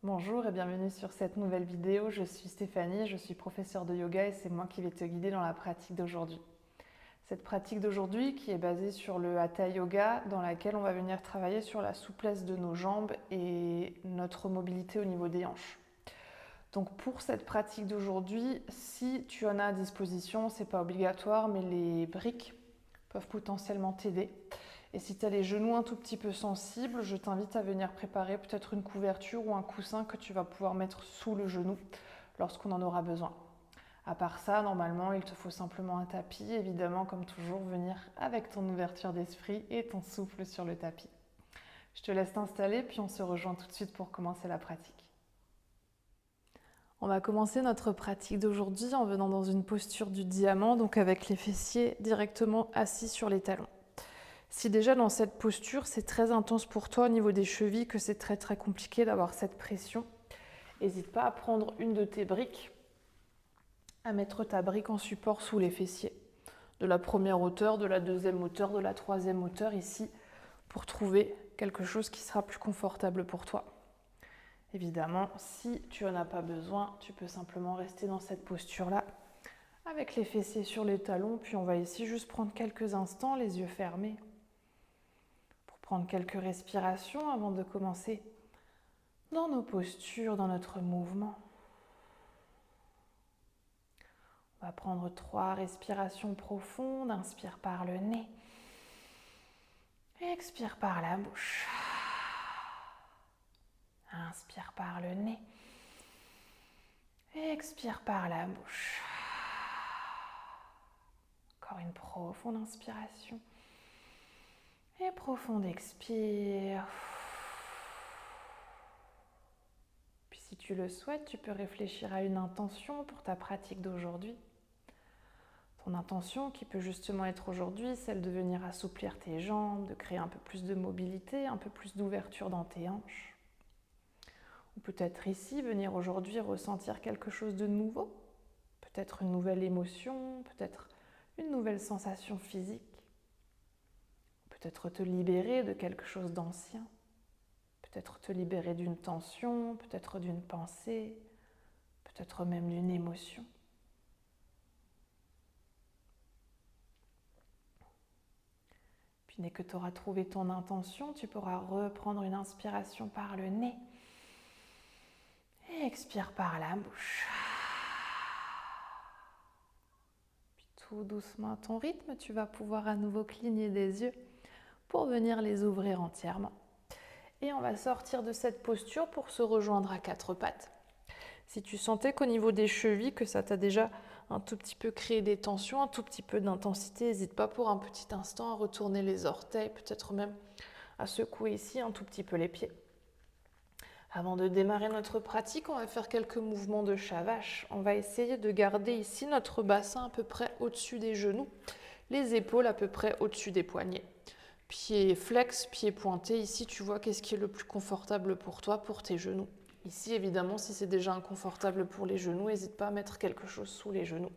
Bonjour et bienvenue sur cette nouvelle vidéo. Je suis Stéphanie, je suis professeure de yoga et c'est moi qui vais te guider dans la pratique d'aujourd'hui. Cette pratique d'aujourd'hui qui est basée sur le Hatha Yoga dans laquelle on va venir travailler sur la souplesse de nos jambes et notre mobilité au niveau des hanches. Donc pour cette pratique d'aujourd'hui, si tu en as à disposition, c'est pas obligatoire, mais les briques peuvent potentiellement t'aider. Et si tu as les genoux un tout petit peu sensibles, je t'invite à venir préparer peut-être une couverture ou un coussin que tu vas pouvoir mettre sous le genou lorsqu'on en aura besoin. À part ça, normalement, il te faut simplement un tapis. Évidemment, comme toujours, venir avec ton ouverture d'esprit et ton souffle sur le tapis. Je te laisse t'installer, puis on se rejoint tout de suite pour commencer la pratique. On va commencer notre pratique d'aujourd'hui en venant dans une posture du diamant, donc avec les fessiers directement assis sur les talons. Si déjà dans cette posture, c'est très intense pour toi au niveau des chevilles, que c'est très compliqué d'avoir cette pression, n'hésite pas à prendre une de tes briques, à mettre ta brique en support sous les fessiers, de la première hauteur, de la deuxième hauteur, de la troisième hauteur ici, pour trouver quelque chose qui sera plus confortable pour toi. Évidemment, si tu n'en as pas besoin, tu peux simplement rester dans cette posture-là, avec les fessiers sur les talons, puis on va ici juste prendre quelques instants, les yeux fermés, prendre quelques respirations avant de commencer dans nos postures, dans notre mouvement. On va prendre 3 respirations profondes. Inspire par le nez. Expire par la bouche. Inspire par le nez. Expire par la bouche. Encore une profonde inspiration. Et profonde expire. Puis si tu le souhaites, tu peux réfléchir à une intention pour ta pratique d'aujourd'hui. Ton intention qui peut justement être aujourd'hui celle de venir assouplir tes jambes, de créer un peu plus de mobilité, un peu plus d'ouverture dans tes hanches. Ou peut-être ici, venir aujourd'hui ressentir quelque chose de nouveau, peut-être une nouvelle émotion, peut-être une nouvelle sensation physique. Peut-être te libérer de quelque chose d'ancien, peut-être te libérer d'une tension, peut-être d'une pensée, peut-être même d'une émotion. Puis dès que tu auras trouvé ton intention, tu pourras reprendre une inspiration par le nez et expire par la bouche. Puis tout doucement à ton rythme, tu vas pouvoir à nouveau cligner des yeux pour venir les ouvrir entièrement. Et on va sortir de cette posture pour se rejoindre à 4 pattes. Si tu sentais qu'au niveau des chevilles, que ça t'a déjà un tout petit peu créé des tensions, un tout petit peu d'intensité, n'hésite pas pour un petit instant à retourner les orteils, peut-être même à secouer ici un tout petit peu les pieds. Avant de démarrer notre pratique, on va faire quelques mouvements de chat vache. On va essayer de garder ici notre bassin à peu près au-dessus des genoux, les épaules à peu près au-dessus des poignets. Pieds flex, pieds pointés. Ici, tu vois qu'est-ce qui est le plus confortable pour toi, pour tes genoux. Ici, évidemment, si c'est déjà inconfortable pour les genoux, n'hésite pas à mettre quelque chose sous les genoux.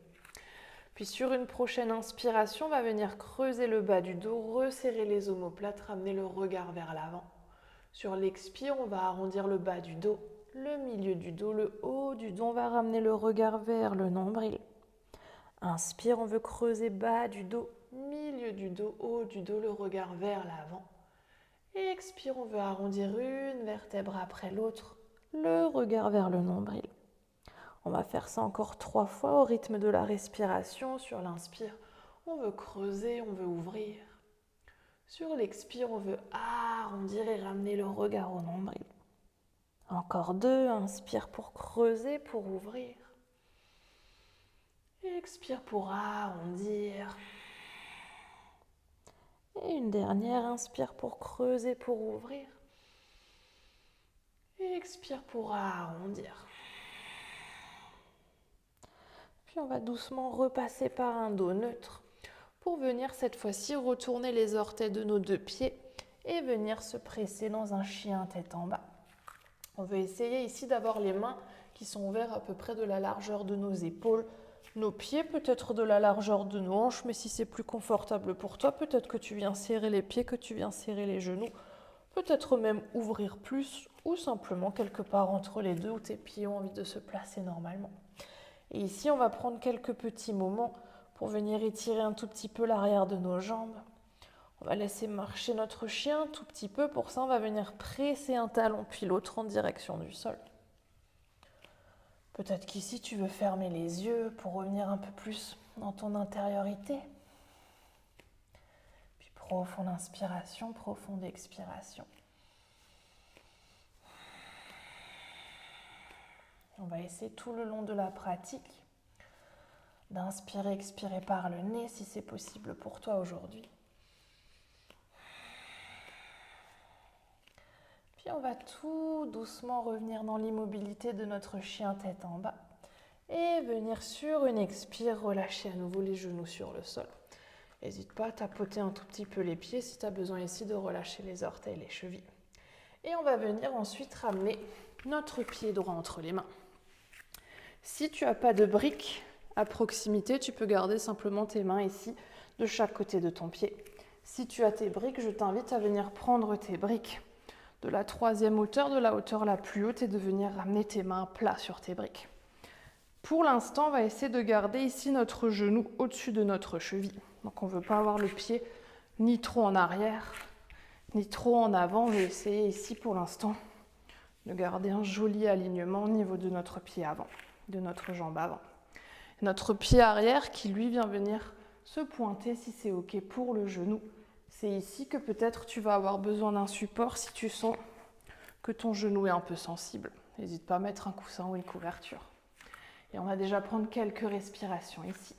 Puis sur une prochaine inspiration, on va venir creuser le bas du dos, resserrer les omoplates, ramener le regard vers l'avant. Sur l'expire, on va arrondir le bas du dos, le milieu du dos, le haut du dos. On va ramener le regard vers le nombril. Inspire, on veut creuser bas du dos, milieu du dos, haut du dos, le regard vers l'avant. Expire, on veut arrondir une vertèbre après l'autre, le regard vers le nombril. On va faire ça encore 3 fois au rythme de la respiration. Sur l'inspire, on veut creuser, on veut ouvrir. Sur l'expire, on veut arrondir et ramener le regard au nombril. Encore 2, inspire pour creuser, pour ouvrir. Expire pour arrondir. Et une dernière, inspire pour creuser, pour ouvrir. Expire pour arrondir. Puis on va doucement repasser par un dos neutre pour venir cette fois-ci retourner les orteils de nos 2 pieds et venir se presser dans un chien tête en bas. On veut essayer ici d'avoir les mains qui sont ouvertes à peu près de la largeur de nos épaules, nos pieds peut-être de la largeur de nos hanches, mais si c'est plus confortable pour toi, peut-être que tu viens serrer les pieds, que tu viens serrer les genoux, peut-être même ouvrir plus ou simplement quelque part entre les deux où tes pieds ont envie de se placer normalement. Et ici, on va prendre quelques petits moments pour venir étirer un tout petit peu l'arrière de nos jambes. On va laisser marcher notre chien un tout petit peu. Pour ça, on va venir presser un talon puis l'autre en direction du sol. Peut-être qu'ici, tu veux fermer les yeux pour revenir un peu plus dans ton intériorité. Puis profonde inspiration, profonde expiration. On va essayer tout le long de la pratique d'inspirer, expirer par le nez si c'est possible pour toi aujourd'hui. Puis on va tout doucement revenir dans l'immobilité de notre chien tête en bas et venir sur une expire, relâcher à nouveau les genoux sur le sol. N'hésite pas à tapoter un tout petit peu les pieds si tu as besoin ici de relâcher les orteils, les chevilles. Et on va venir ensuite ramener notre pied droit entre les mains. Si tu n'as pas de briques à proximité, tu peux garder simplement tes mains ici de chaque côté de ton pied. Si tu as tes briques, je t'invite à venir prendre tes briques de la troisième hauteur, de la hauteur la plus haute et de venir ramener tes mains plats sur tes briques. Pour l'instant, on va essayer de garder ici notre genou au-dessus de notre cheville. Donc on ne veut pas avoir le pied ni trop en arrière, ni trop en avant. On va essayer ici pour l'instant de garder un joli alignement au niveau de notre pied avant, de notre jambe avant. Notre pied arrière qui lui vient venir se pointer si c'est ok pour le genou. C'est ici que peut-être tu vas avoir besoin d'un support si tu sens que ton genou est un peu sensible. N'hésite pas à mettre un coussin ou une couverture. Et on va déjà prendre quelques respirations ici.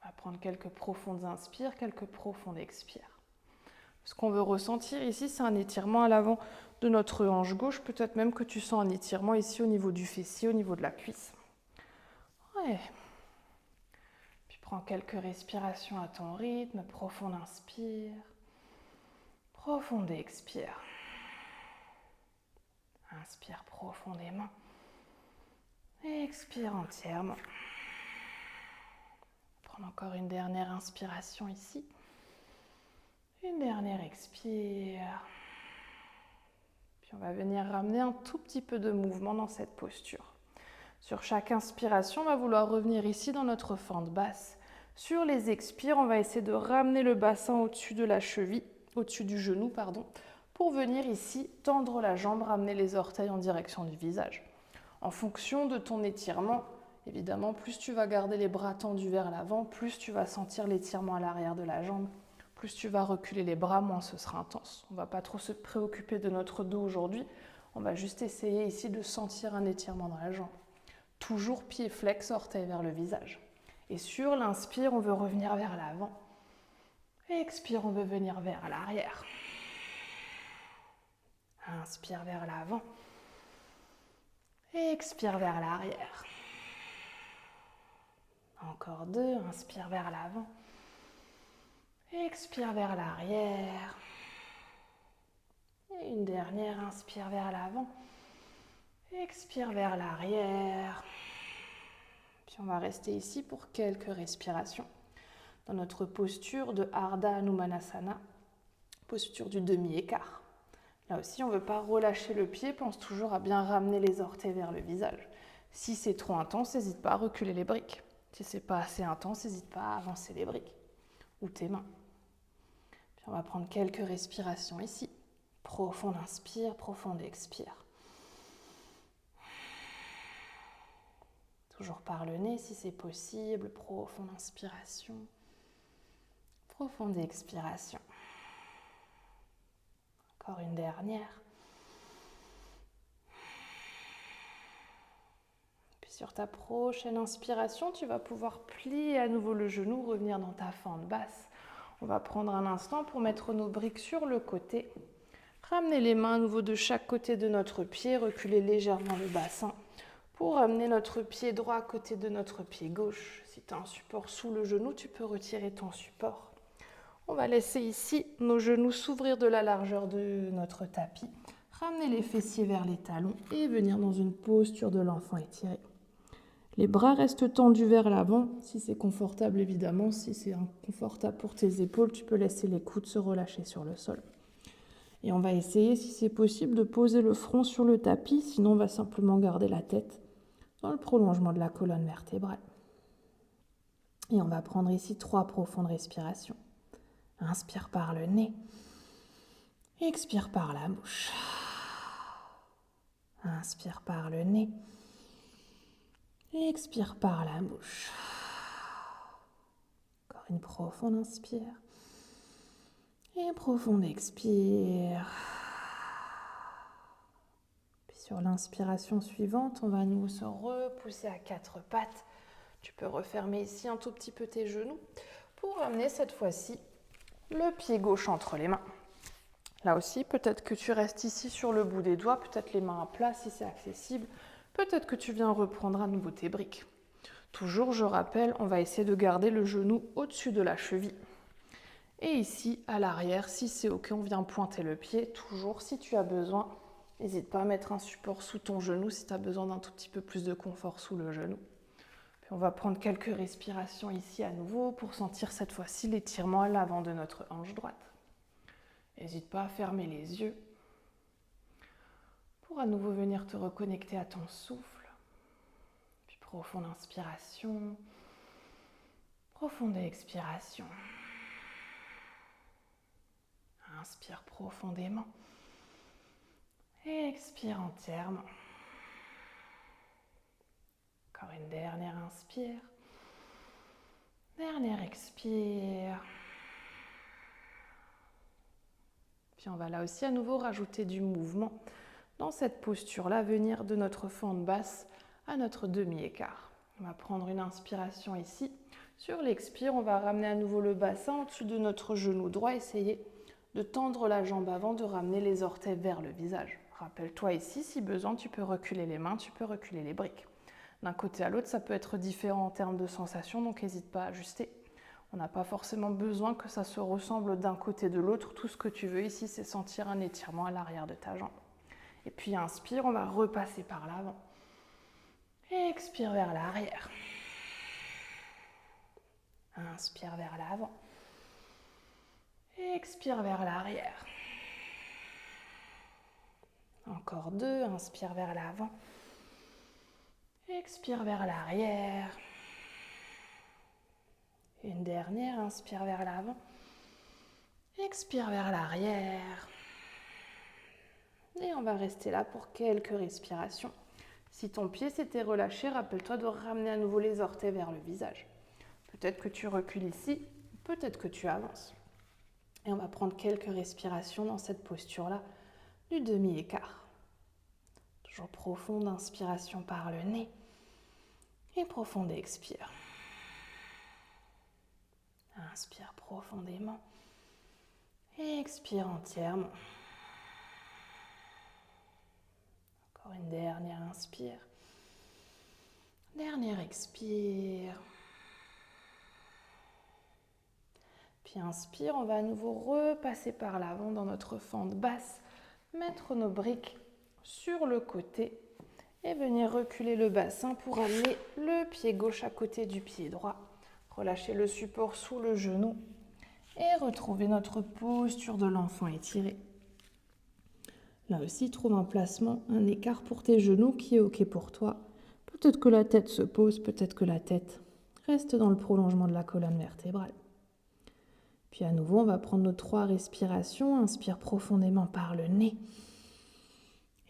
On va prendre quelques profondes inspires, quelques profondes expires. Ce qu'on veut ressentir ici, c'est un étirement à l'avant de notre hanche gauche. Peut-être même que tu sens un étirement ici au niveau du fessier, au niveau de la cuisse. Ouais. Puis prends quelques respirations à ton rythme. Profonde inspire. Profonde expire. Inspire profondément. Expire entièrement. Prends encore une dernière inspiration ici. Une dernière expire. Puis on va venir ramener un tout petit peu de mouvement dans cette posture. Sur chaque inspiration, on va vouloir revenir ici dans notre fente basse. Sur les expires, on va essayer de ramener le bassin au-dessus de la cheville, au-dessus du genou, pour venir ici tendre la jambe, ramener les orteils en direction du visage. En fonction de ton étirement, évidemment, plus tu vas garder les bras tendus vers l'avant, plus tu vas sentir l'étirement à l'arrière de la jambe, plus tu vas reculer les bras, moins ce sera intense. On ne va pas trop se préoccuper de notre dos aujourd'hui, on va juste essayer ici de sentir un étirement dans la jambe. Toujours pied flex, orteil vers le visage. Et sur l'inspire, on veut revenir vers l'avant. Expire, on veut venir vers l'arrière. Inspire vers l'avant. Expire vers l'arrière. Encore deux, inspire vers l'avant. Expire vers l'arrière. Et une dernière, inspire vers l'avant. Expire vers l'arrière. Puis on va rester ici pour quelques respirations. Dans notre posture de Ardha Hanumanasana, posture du demi-écart. Là aussi, on ne veut pas relâcher le pied, pense toujours à bien ramener les orteils vers le visage. Si c'est trop intense, n'hésite pas à reculer les briques. Si ce n'est pas assez intense, n'hésite pas à avancer les briques ou tes mains. Puis on va prendre quelques respirations ici. Profonde inspire, profonde expire. Toujours par le nez si c'est possible. Profonde inspiration. Profonde expiration. Encore une dernière. Puis sur ta prochaine inspiration, tu vas pouvoir plier à nouveau le genou, revenir dans ta fente basse. On va prendre un instant pour mettre nos briques sur le côté. Ramener les mains à nouveau de chaque côté de notre pied, reculer légèrement le bassin pour ramener notre pied droit à côté de notre pied gauche. Si tu as un support sous le genou, tu peux retirer ton support. On va laisser ici nos genoux s'ouvrir de la largeur de notre tapis. Ramener les fessiers vers les talons et venir dans une posture de l'enfant étiré. Les bras restent tendus vers l'avant, si c'est confortable évidemment. Si c'est inconfortable pour tes épaules, tu peux laisser les coudes se relâcher sur le sol. Et on va essayer, si c'est possible, de poser le front sur le tapis, sinon on va simplement garder la tête dans le prolongement de la colonne vertébrale. Et on va prendre ici 3 profondes respirations. Inspire par le nez, expire par la bouche. Inspire par le nez, expire par la bouche. Encore une profonde inspire et profonde expire. Puis sur l'inspiration suivante, on va nous se repousser à 4 pattes. Tu peux refermer ici un tout petit peu tes genoux pour amener cette fois-ci le pied gauche entre les mains. Là aussi, peut-être que tu restes ici sur le bout des doigts, peut-être les mains à plat si c'est accessible. Peut-être que tu viens reprendre à nouveau tes briques. Toujours, je rappelle, on va essayer de garder le genou au-dessus de la cheville. Et ici, à l'arrière, si c'est OK, on vient pointer le pied. Toujours, si tu as besoin, n'hésite pas à mettre un support sous ton genou si tu as besoin d'un tout petit peu plus de confort sous le genou. Puis on va prendre quelques respirations ici à nouveau pour sentir cette fois-ci l'étirement à l'avant de notre hanche droite. N'hésite pas à fermer les yeux pour à nouveau venir te reconnecter à ton souffle. Puis profonde inspiration, profonde expiration. Inspire profondément et expire entièrement. Encore une dernière inspire, dernière expire. Puis on va là aussi à nouveau rajouter du mouvement dans cette posture-là, venir de notre fente basse à notre demi-écart. On va prendre une inspiration ici. Sur l'expire, on va ramener à nouveau le bassin au-dessus de notre genou droit. Essayer de tendre la jambe avant, de ramener les orteils vers le visage. Rappelle-toi ici, si besoin, tu peux reculer les mains, tu peux reculer les briques. D'un côté à l'autre, ça peut être différent en termes de sensations, donc n'hésite pas à ajuster. On n'a pas forcément besoin que ça se ressemble d'un côté de l'autre. Tout ce que tu veux ici, c'est sentir un étirement à l'arrière de ta jambe. Et puis inspire, on va repasser par l'avant. Expire vers l'arrière. Inspire vers l'avant. Expire vers l'arrière. Encore 2, inspire vers l'avant. Expire vers l'arrière. Une dernière, inspire vers l'avant. Expire vers l'arrière. Et on va rester là pour quelques respirations. Si ton pied s'était relâché, rappelle-toi de ramener à nouveau les orteils vers le visage. Peut-être que tu recules ici, peut-être que tu avances. Et on va prendre quelques respirations dans cette posture-là du demi-écart. Toujours profonde inspiration par le nez et profonde expire. Inspire profondément et expire entièrement. Encore une dernière inspire. Dernière expire. Puis inspire, on va à nouveau repasser par l'avant dans notre fente basse, mettre nos briques sur le côté et venir reculer le bassin pour amener le pied gauche à côté du pied droit. Relâcher le support sous le genou et retrouver notre posture de l'enfant étiré. Là aussi, trouve un placement, un écart pour tes genoux qui est OK pour toi. Peut-être que la tête se pose, peut-être que la tête reste dans le prolongement de la colonne vertébrale. Puis à nouveau, on va prendre nos 3 respirations. Inspire profondément par le nez.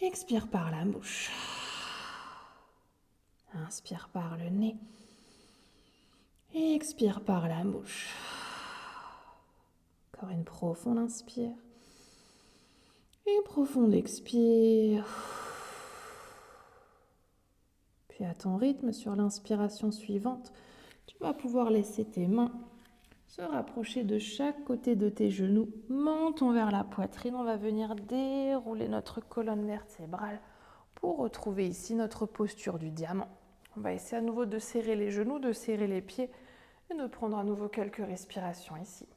Expire par la bouche. Inspire par le nez. Expire par la bouche. Encore une profonde inspire. Et profonde expire. Puis à ton rythme, sur l'inspiration suivante, tu vas pouvoir laisser tes mains se rapprocher de chaque côté de tes genoux. Menton vers la poitrine. On va venir dérouler notre colonne vertébrale pour retrouver ici notre posture du diamant. On va essayer à nouveau de serrer les genoux, de serrer les pieds et de prendre à nouveau quelques respirations ici.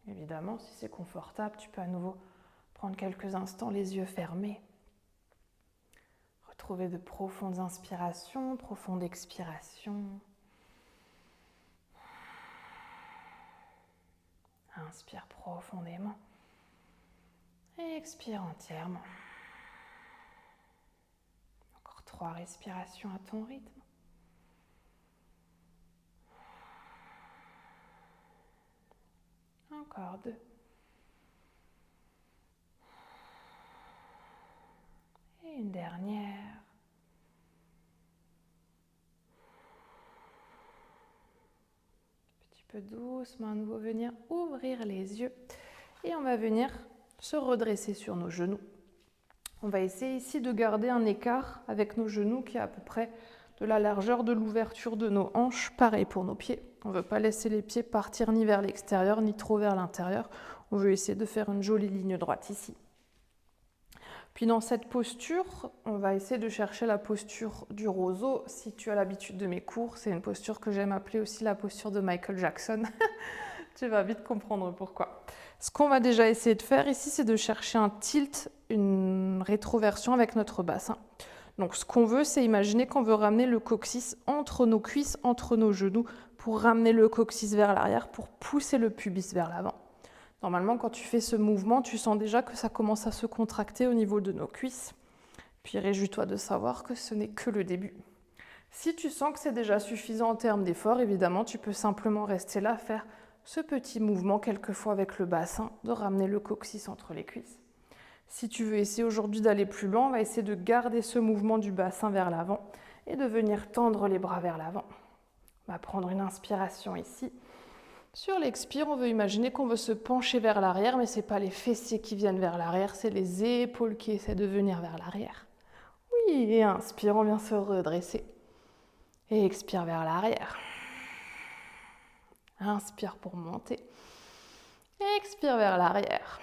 Évidemment, si c'est confortable, tu peux à nouveau prendre quelques instants les yeux fermés. Retrouver de profondes inspirations, profondes expirations. Inspire profondément. Et expire entièrement. Encore 3 respirations à ton rythme. Encore 2. Et une dernière. Petit peu doucement, à nouveau venir ouvrir les yeux. Et on va venir se redresser sur nos genoux. On va essayer ici de garder un écart avec nos genoux qui est à peu près de la largeur de l'ouverture de nos hanches. Pareil pour nos pieds. On ne veut pas laisser les pieds partir ni vers l'extérieur ni trop vers l'intérieur. On veut essayer de faire une jolie ligne droite ici. Puis dans cette posture, on va essayer de chercher la posture du roseau. Si tu as l'habitude de mes cours, c'est une posture que j'aime appeler aussi la posture de Michael Jackson. Tu vas vite comprendre pourquoi. Ce qu'on va déjà essayer de faire ici, c'est de chercher un tilt, une rétroversion avec notre bassin. Donc ce qu'on veut, c'est imaginer qu'on veut ramener le coccyx entre nos cuisses, entre nos genoux, pour ramener le coccyx vers l'arrière, pour pousser le pubis vers l'avant. Normalement, quand tu fais ce mouvement, tu sens déjà que ça commence à se contracter au niveau de nos cuisses. Puis réjouis-toi de savoir que ce n'est que le début. Si tu sens que c'est déjà suffisant en termes d'effort, évidemment, tu peux simplement rester là, faire ce petit mouvement quelquefois avec le bassin, de ramener le coccyx entre les cuisses. Si tu veux essayer aujourd'hui d'aller plus loin, on va essayer de garder ce mouvement du bassin vers l'avant et de venir tendre les bras vers l'avant. On va prendre une inspiration ici. Sur l'expire, on veut imaginer qu'on veut se pencher vers l'arrière, mais ce n'est pas les fessiers qui viennent vers l'arrière, c'est les épaules qui essaient de venir vers l'arrière. Oui, et inspire, on vient se redresser. Et expire vers l'arrière. Inspire pour monter. Expire vers l'arrière.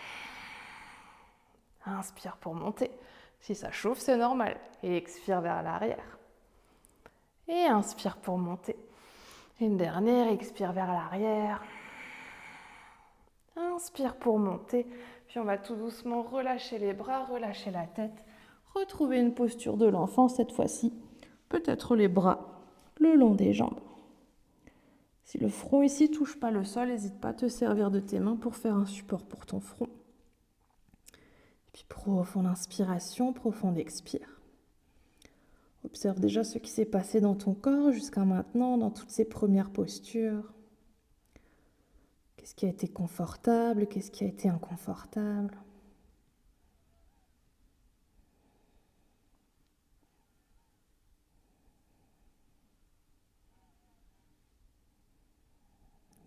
Inspire pour monter. Si ça chauffe, c'est normal. Et expire vers l'arrière. Et inspire pour monter. Une dernière, expire vers l'arrière. Inspire pour monter. Puis on va tout doucement relâcher les bras, relâcher la tête. Retrouver une posture de l'enfant cette fois-ci. Peut-être les bras le long des jambes. Si le front ici ne touche pas le sol, n'hésite pas à te servir de tes mains pour faire un support pour ton front. Et puis profonde inspiration, profonde expire. Observe déjà ce qui s'est passé dans ton corps jusqu'à maintenant, dans toutes ces premières postures. Qu'est-ce qui a été confortable, qu'est-ce qui a été inconfortable?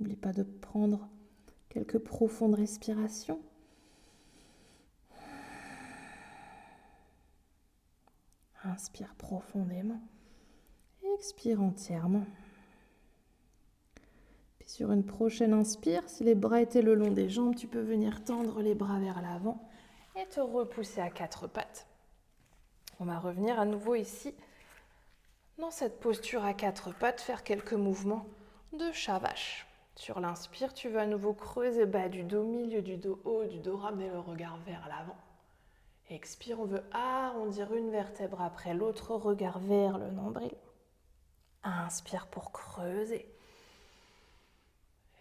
N'oublie pas de prendre quelques profondes respirations. Inspire profondément. Expire entièrement. Puis sur une prochaine inspire, si les bras étaient le long des jambes, tu peux venir tendre les bras vers l'avant et te repousser à 4 pattes. On va revenir à nouveau ici, dans cette posture à 4 pattes, faire quelques mouvements de chat-vache. Sur l'inspire, tu vas à nouveau creuser bas du dos, milieu du dos, haut du dos, ramener le regard vers l'avant. Expire, on veut arrondir une vertèbre après l'autre, regard vers le nombril. Inspire pour creuser.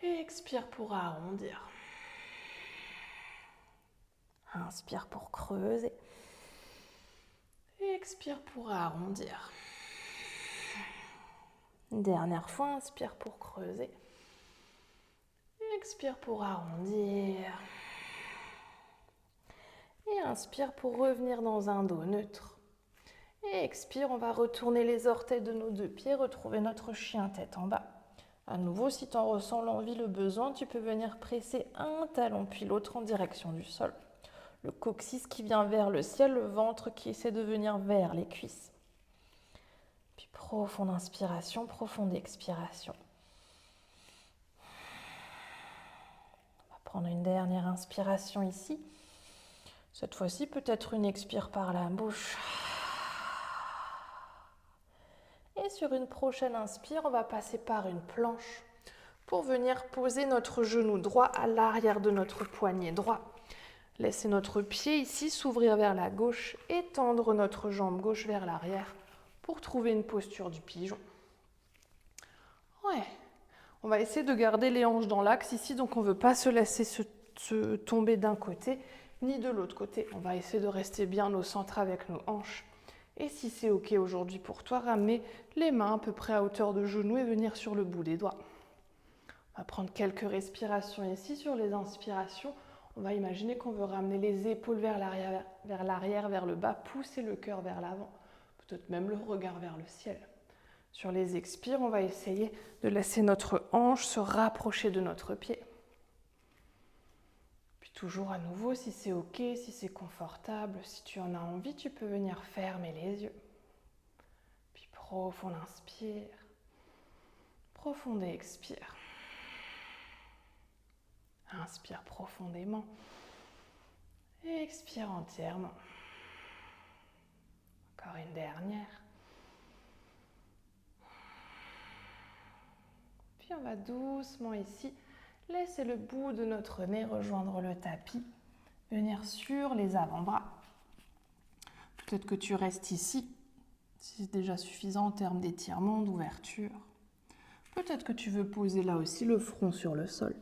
Expire pour arrondir. Inspire pour creuser. Expire pour arrondir. Dernière fois, inspire pour creuser. Expire pour arrondir. Et inspire pour revenir dans un dos neutre. Et expire, on va retourner les orteils de nos 2 pieds, retrouver notre chien tête en bas. À nouveau, si tu en ressens l'envie, le besoin, tu peux venir presser un talon puis l'autre en direction du sol. Le coccyx qui vient vers le ciel, le ventre qui essaie de venir vers les cuisses. Puis profonde inspiration, profonde expiration. On va prendre une dernière inspiration ici. Cette fois-ci, peut-être une expire par la bouche. Et sur une prochaine inspire, on va passer par une planche pour venir poser notre genou droit à l'arrière de notre poignet droit. Laissez notre pied ici s'ouvrir vers la gauche et tendre notre jambe gauche vers l'arrière pour trouver une posture du pigeon. Ouais, on va essayer de garder les hanches dans l'axe ici, donc on ne veut pas se laisser se tomber d'un côté, ni de l'autre côté. On va essayer de rester bien au centre avec nos hanches. Et si c'est OK aujourd'hui pour toi, ramener les mains à peu près à hauteur de genou et venir sur le bout des doigts. On va prendre quelques respirations ici. Sur les inspirations, on va imaginer qu'on veut ramener les épaules vers l'arrière, vers le bas, pousser le cœur vers l'avant, peut-être même le regard vers le ciel. Sur les expires, on va essayer de laisser notre hanche se rapprocher de notre pied. Puis toujours à nouveau, si c'est OK, si c'est confortable, si tu en as envie, tu peux venir fermer les yeux. Puis profond inspire, profond expire. Inspire profondément, expire entièrement. Encore une dernière. Puis on va doucement ici laisser le bout de notre nez rejoindre le tapis, venir sur les avant-bras. Peut-être que tu restes ici, si c'est déjà suffisant en termes d'étirement, d'ouverture. Peut-être que tu veux poser là aussi le front sur le sol.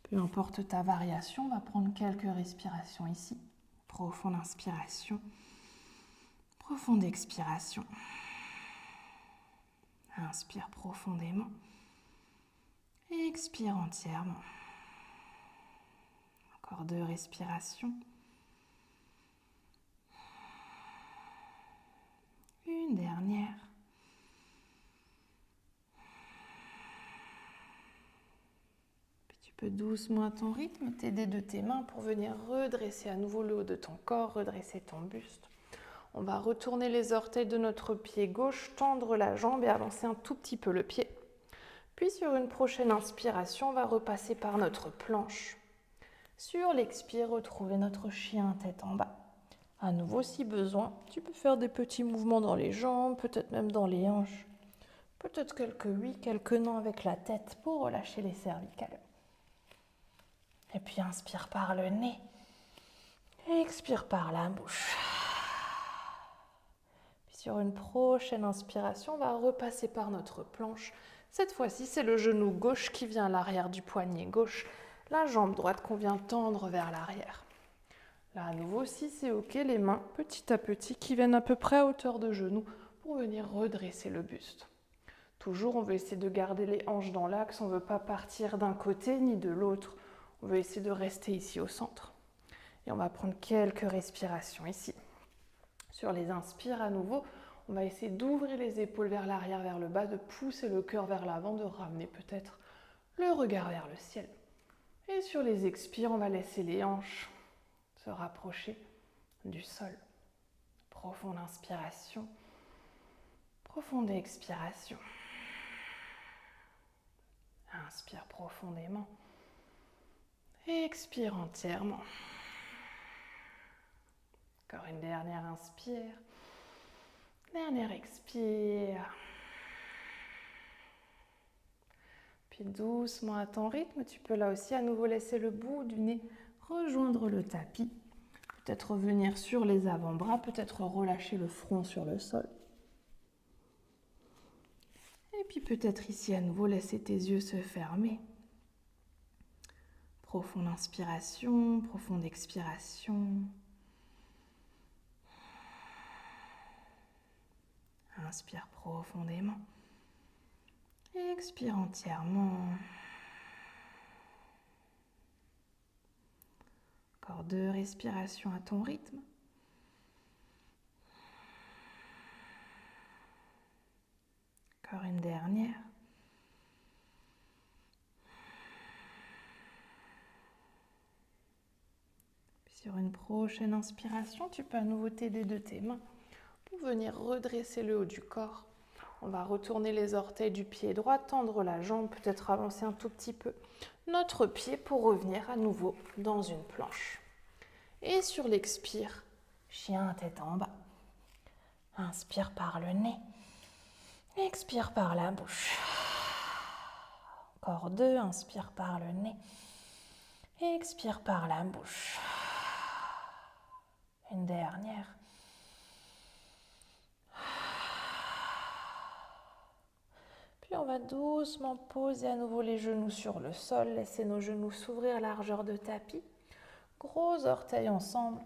Peu importe ta variation, on va prendre quelques respirations ici. Profonde inspiration, profonde expiration. Inspire profondément. Expire entièrement. Encore 2 respirations. Une dernière. Puis tu peux doucement à ton rythme t'aider de tes mains pour venir redresser à nouveau le haut de ton corps, redresser ton buste. On va retourner les orteils de notre pied gauche, tendre la jambe et avancer un tout petit peu le pied. Puis sur une prochaine inspiration, on va repasser par notre planche. Sur l'expire, retrouver notre chien tête en bas. À nouveau, si besoin, tu peux faire des petits mouvements dans les jambes, peut-être même dans les hanches. Peut-être quelques oui, quelques non avec la tête pour relâcher les cervicales. Et puis inspire par le nez. Expire par la bouche. Sur une prochaine inspiration, on va repasser par notre planche. Cette fois-ci, c'est le genou gauche qui vient à l'arrière du poignet gauche, la jambe droite qu'on vient tendre vers l'arrière. Là, à nouveau, si c'est OK, les mains petit à petit qui viennent à peu près à hauteur de genou pour venir redresser le buste. Toujours, on veut essayer de garder les hanches dans l'axe, on ne veut pas partir d'un côté ni de l'autre. On veut essayer de rester ici au centre. Et on va prendre quelques respirations ici. Sur les inspires à nouveau, on va essayer d'ouvrir les épaules vers l'arrière, vers le bas, de pousser le cœur vers l'avant, de ramener peut-être le regard vers le ciel. Et sur les expires, on va laisser les hanches se rapprocher du sol. Profonde inspiration, profonde expiration. Inspire profondément, expire entièrement. Encore une dernière inspire, dernière expire. Puis doucement à ton rythme, tu peux là aussi à nouveau laisser le bout du nez rejoindre le tapis. Peut-être revenir sur les avant-bras, peut-être relâcher le front sur le sol. Et puis peut-être ici à nouveau laisser tes yeux se fermer. Profonde inspiration, profonde expiration. Inspire profondément. Expire entièrement. Encore 2 respirations à ton rythme. Encore une dernière. Puis sur une prochaine inspiration, tu peux à nouveau t'aider de tes mains pour venir redresser le haut du corps. On va retourner les orteils du pied droit, tendre la jambe, peut-être avancer un tout petit peu notre pied pour revenir à nouveau dans une planche. Et sur l'expire, chien tête en bas. Inspire par le nez, expire par la bouche. Encore 2, inspire par le nez, expire par la bouche. Une dernière. Puis Puis on va doucement poser à nouveau les genoux sur le sol, laisser nos genoux s'ouvrir largeur de tapis. Gros orteils ensemble.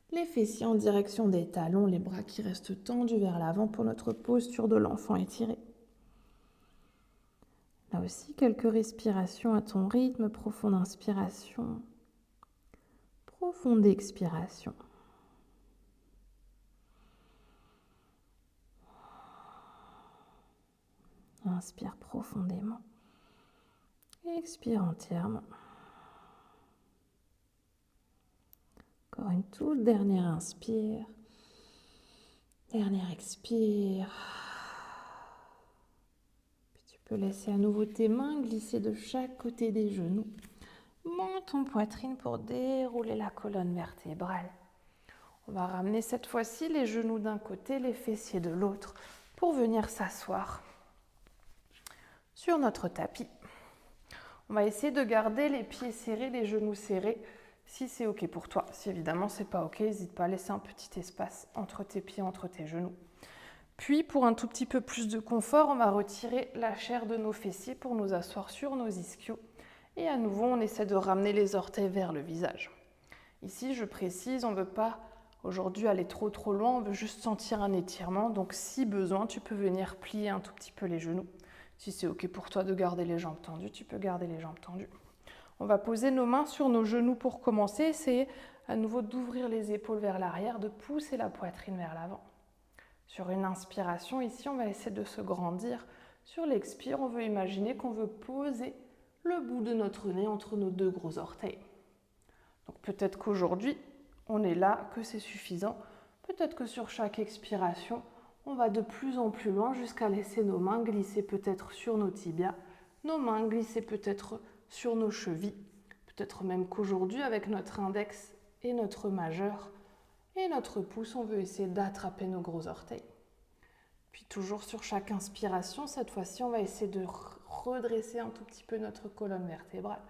Les fessiers en direction des talons, les bras qui restent tendus vers l'avant pour notre posture de l'enfant étiré. Là aussi, quelques respirations à ton rythme, profonde inspiration, profonde expiration. Inspire profondément. Expire entièrement. Encore une toute dernière inspire. Dernière expire. Puis tu peux laisser à nouveau tes mains glisser de chaque côté des genoux. Monte ton poitrine pour dérouler la colonne vertébrale. On va ramener cette fois-ci les genoux d'un côté, les fessiers de l'autre pour venir s'asseoir sur notre tapis. On va essayer de garder les pieds serrés, les genoux serrés, si c'est OK pour toi. Si évidemment c'est pas OK, n'hésite pas à laisser un petit espace entre tes pieds, entre tes genoux. Puis pour un tout petit peu plus de confort, on va retirer la chair de nos fessiers pour nous asseoir sur nos ischios. Et à nouveau, on essaie de ramener les orteils vers le visage. Ici, je précise, on ne veut pas aujourd'hui aller trop loin, on veut juste sentir un étirement. Donc si besoin, tu peux venir plier un tout petit peu les genoux. Si c'est OK pour toi de garder les jambes tendues, tu peux garder les jambes tendues. On va poser nos mains sur nos genoux pour commencer. Essayez à nouveau d'ouvrir les épaules vers l'arrière, de pousser la poitrine vers l'avant. Sur une inspiration, ici, on va essayer de se grandir. Sur l'expire, on veut imaginer qu'on veut poser le bout de notre nez entre nos deux gros orteils. Donc peut-être qu'aujourd'hui, on est là, que c'est suffisant. Peut-être que sur chaque expiration, on va de plus en plus loin jusqu'à laisser nos mains glisser peut-être sur nos tibias, nos mains glisser peut-être sur nos chevilles. Peut-être même qu'aujourd'hui, avec notre index et notre majeur et notre pouce, on veut essayer d'attraper nos gros orteils. Puis toujours sur chaque inspiration, cette fois-ci, on va essayer de redresser un tout petit peu notre colonne vertébrale.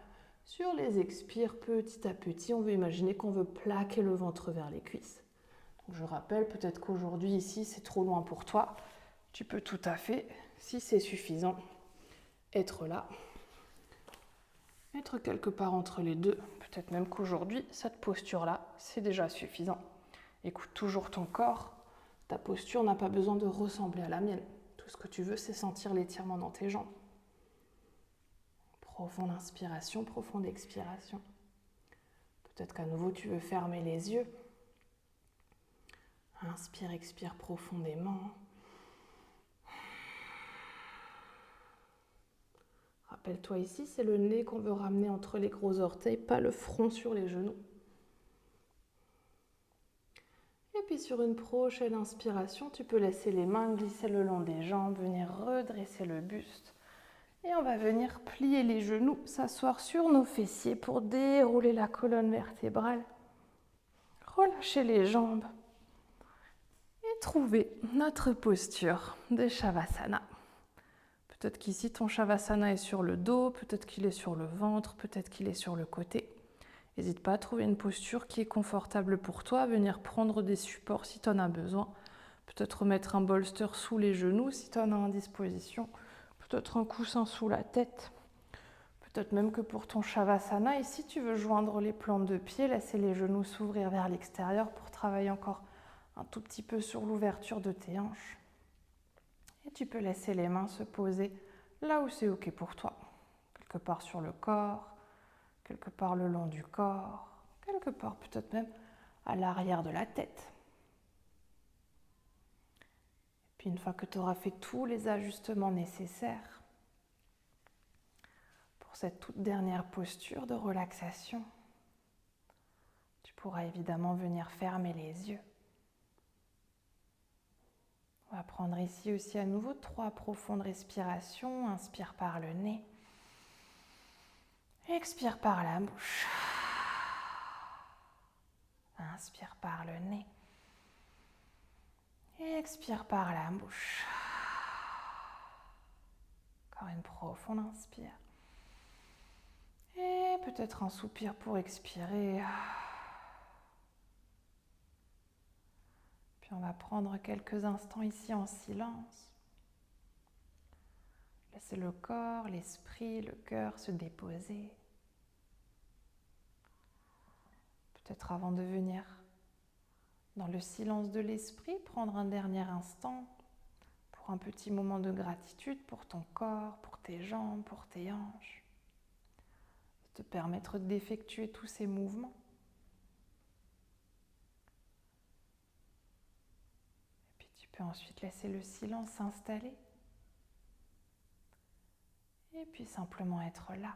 Sur les expires, petit à petit, on veut imaginer qu'on veut plaquer le ventre vers les cuisses. Donc je rappelle, peut-être qu'aujourd'hui, ici, c'est trop loin pour toi. Tu peux tout à fait, si c'est suffisant, être là. Être quelque part entre les deux. Peut-être même qu'aujourd'hui, cette posture-là, c'est déjà suffisant. Écoute toujours ton corps. Ta posture n'a pas besoin de ressembler à la mienne. Tout ce que tu veux, c'est sentir l'étirement dans tes jambes. Profonde inspiration, profonde expiration. Peut-être qu'à nouveau, tu veux fermer les yeux. Inspire, expire profondément. Rappelle-toi ici, c'est le nez qu'on veut ramener entre les gros orteils, pas le front sur les genoux. Et puis sur une prochaine inspiration, tu peux laisser les mains glisser le long des jambes, venir redresser le buste. Et on va venir plier les genoux, s'asseoir sur nos fessiers pour dérouler la colonne vertébrale. Relâcher les jambes et trouver notre posture de Shavasana. Peut-être qu'ici ton Shavasana est sur le dos, peut-être qu'il est sur le ventre, peut-être qu'il est sur le côté. N'hésite pas à trouver une posture qui est confortable pour toi, à venir prendre des supports si tu en as besoin. Peut-être mettre un bolster sous les genoux si tu en as en disposition. Peut-être un coussin sous la tête. Peut-être même que pour ton Shavasana, ici tu veux joindre les plantes de pied, laisser les genoux s'ouvrir vers l'extérieur pour travailler encore un tout petit peu sur l'ouverture de tes hanches. Et tu peux laisser les mains se poser là où c'est OK pour toi. Quelque part sur le corps, quelque part le long du corps, quelque part peut-être même à l'arrière de la tête. Et puis une fois que tu auras fait tous les ajustements nécessaires pour cette toute dernière posture de relaxation, tu pourras évidemment venir fermer les yeux. On va prendre ici aussi à nouveau 3 profondes respirations. Inspire par le nez. Expire par la bouche. Inspire par le nez. Expire par la bouche. Encore une profonde inspire. Et peut-être un soupir pour expirer. Puis on va prendre quelques instants ici en silence Laissez le corps, l'esprit, le cœur se déposer. Peut-être avant de venir dans le silence de l'esprit, prendre un dernier instant pour un petit moment de gratitude pour ton corps, pour tes jambes, pour tes hanches. Te permettre d'effectuer tous ces mouvements. Et puis tu peux ensuite laisser le silence s'installer. Et puis simplement être là.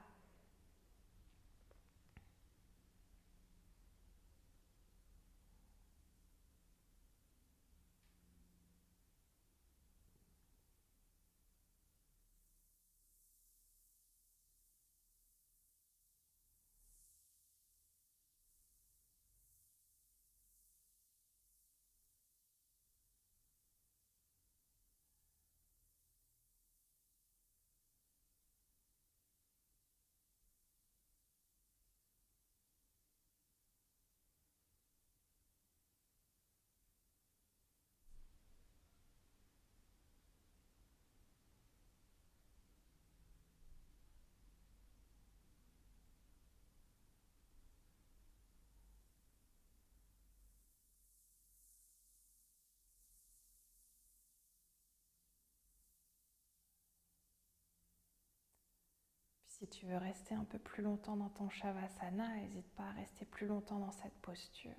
Si tu veux rester un peu plus longtemps dans ton Shavasana, n'hésite pas à rester plus longtemps dans cette posture.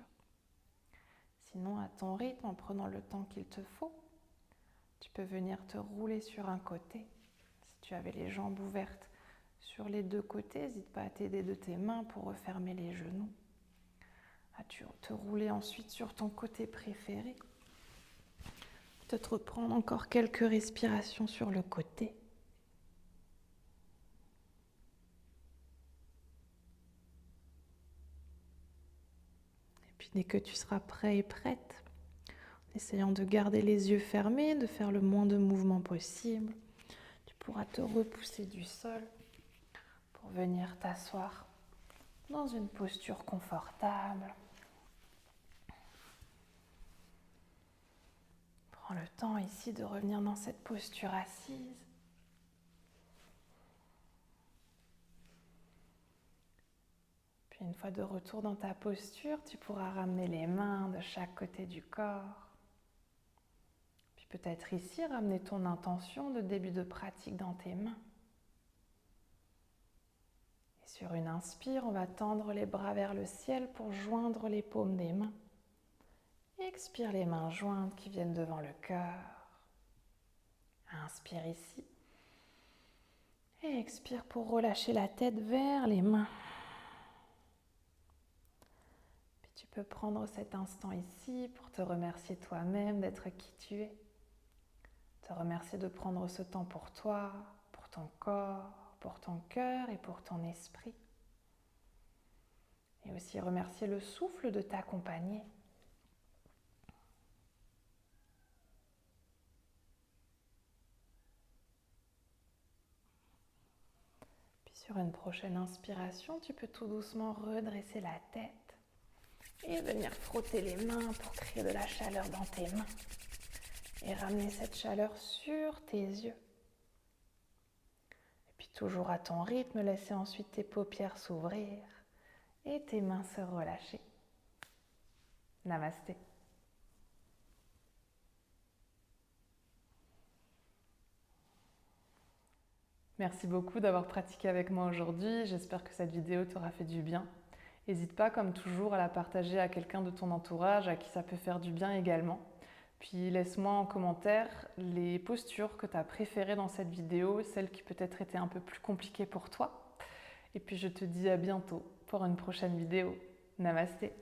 Sinon, à ton rythme, en prenant le temps qu'il te faut, tu peux venir te rouler sur un côté. Si tu avais les jambes ouvertes sur les deux côtés, n'hésite pas à t'aider de tes mains pour refermer les genoux. À te rouler ensuite sur ton côté préféré. Peut-être reprendre encore quelques respirations sur le côté. Dès que tu seras prêt et prête, en essayant de garder les yeux fermés, de faire le moins de mouvements possible, tu pourras te repousser du sol pour venir t'asseoir dans une posture confortable. Prends le temps ici de revenir dans cette posture assise. Une fois de retour dans ta posture, tu pourras ramener les mains de chaque côté du corps. Puis peut-être ici, ramener ton intention de début de pratique dans tes mains. Et sur une inspire, on va tendre les bras vers le ciel pour joindre les paumes des mains. Expire les mains jointes qui viennent devant le cœur. Inspire ici. Et expire pour relâcher la tête vers les mains. Tu peux prendre cet instant ici pour te remercier toi-même d'être qui tu es. Te remercier de prendre ce temps pour toi, pour ton corps, pour ton cœur et pour ton esprit. Et aussi remercier le souffle de t'accompagner. Puis sur une prochaine inspiration, tu peux tout doucement redresser la tête. Et venir frotter les mains pour créer de la chaleur dans tes mains. Et ramener cette chaleur sur tes yeux. Et puis toujours à ton rythme, laisser ensuite tes paupières s'ouvrir et tes mains se relâcher. Namasté. Merci beaucoup d'avoir pratiqué avec moi aujourd'hui. J'espère que cette vidéo t'aura fait du bien. N'hésite pas, comme toujours, à la partager à quelqu'un de ton entourage à qui ça peut faire du bien également. Puis laisse-moi en commentaire les postures que tu as préférées dans cette vidéo, celles qui peut-être étaient un peu plus compliquées pour toi. Et puis je te dis à bientôt pour une prochaine vidéo. Namasté.